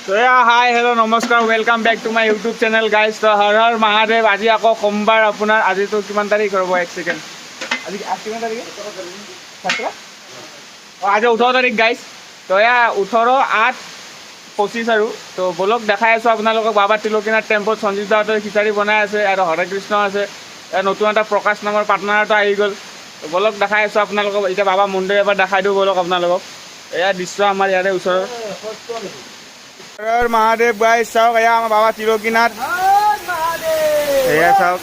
So yeah, hi, hello, namaskar, welcome back to my YouTube channel guys. So har har Mahadev, আজি আকৌ সোমবাৰ আপোনাৰ আজি তো কিমান তাৰিখ ৰ'ব এক সেকেন্ড আজি কিমান তাৰিখ 17 আজি 18 তাৰিখ গাইস তো এয়া 18/8/25 আৰু তো বলক দেখাই আছো আপোনালোকক বাবা তিলকিনাথ টেম্পল সঞ্জীৱ দাহঁতে খিচাৰি বনাই আছে আৰু হৰে কৃষ্ণ আছে নতুন এটা প্ৰকাশ নামৰ পাৰ্টনাৰ এটা আহি গ'ল তো বলক দেখাই আছো আপোনালোকক এতিয়া বাবা মন্দিৰ এবাৰ দেখাই দিওঁ বলক আপোনালোকক এয়া দৃশ্য আমাৰ ইয়াৰে ওচৰৰ हर हर महादेव गाइस चाওক এয়া আমাৰ বাবা তিলকিনাথ এয়া চাওক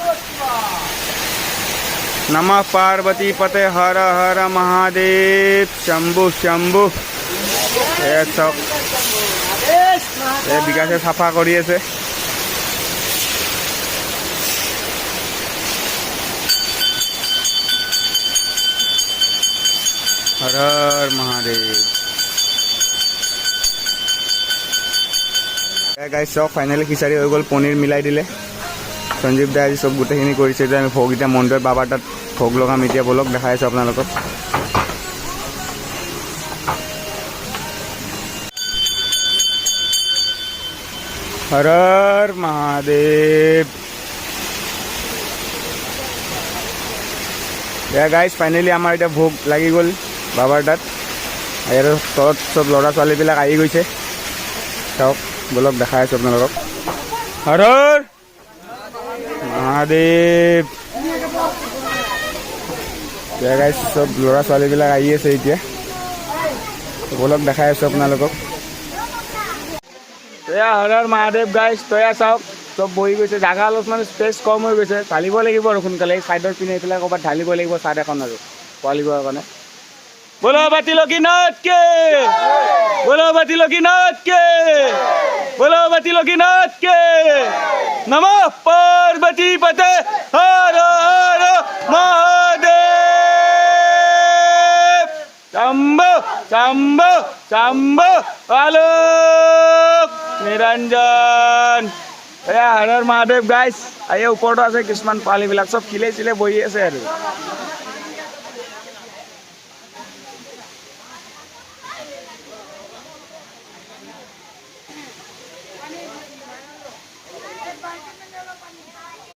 नमः पार्वती पते हर हर महादेव शंभु शंभु এয়া চাওক এই বিকাশে সাফা কৰি আছে हर हर महादेव গাইছ চব ফাইনেলি খিচাৰি হৈ গ'ল পনীৰ মিলাই দিলে সঞ্জীৱ দাই আজি চব গোটেইখিনি কৰিছে এতিয়া আমি ভোগ এতিয়া মন্দিৰত বাবাৰ তাত ভোগ লগাম এতিয়া বলক দেখাই আছোঁ আপোনালোকক হৰ হৰ মহাদেৱ এয়া গাইছ ফাইনেলি আমাৰ এতিয়া ভোগ লাগি গ'ল বাবাৰ তাত আৰু তলত চব ল'ৰা ছোৱালীবিলাক আহি গৈছে চাওক বলক দেখাই আছোঁ আপোনালোকক হৰ হৰ মহাদেৱ এতিয়া গাইছ চব ল'ৰা ছোৱালীবিলাক আহি আছে এতিয়া বলক দেখাই আছোঁ আপোনালোকক তয়া হৰ হৰ মহাদেৱ গাইছ তয়া চাওক চব বহি গৈছে জাগা অলপ মানে স্পেচ কম হৈ গৈছে ঢালিব লাগিব আৰু সোনকালে ছাইডৰ পিনে এইফালে ক'ৰবাত ঢালিব লাগিব চাহ এখন আৰু পোৱালিবোৰৰ কাৰণে बोलो बाबा तिलकीनाथ के बोलो बाबा तिलकीनाथ के बोलो बाबा तिलकीनाथ के नमः पार्वती पते हर हर महादेव शंभो शंभो शंभो आलोक निरंजन हर हर महादेव गाइस आइए ऊपर আছে কিছুমান পালিবিলাক সব কিলে চিলে বহি আছে আৰু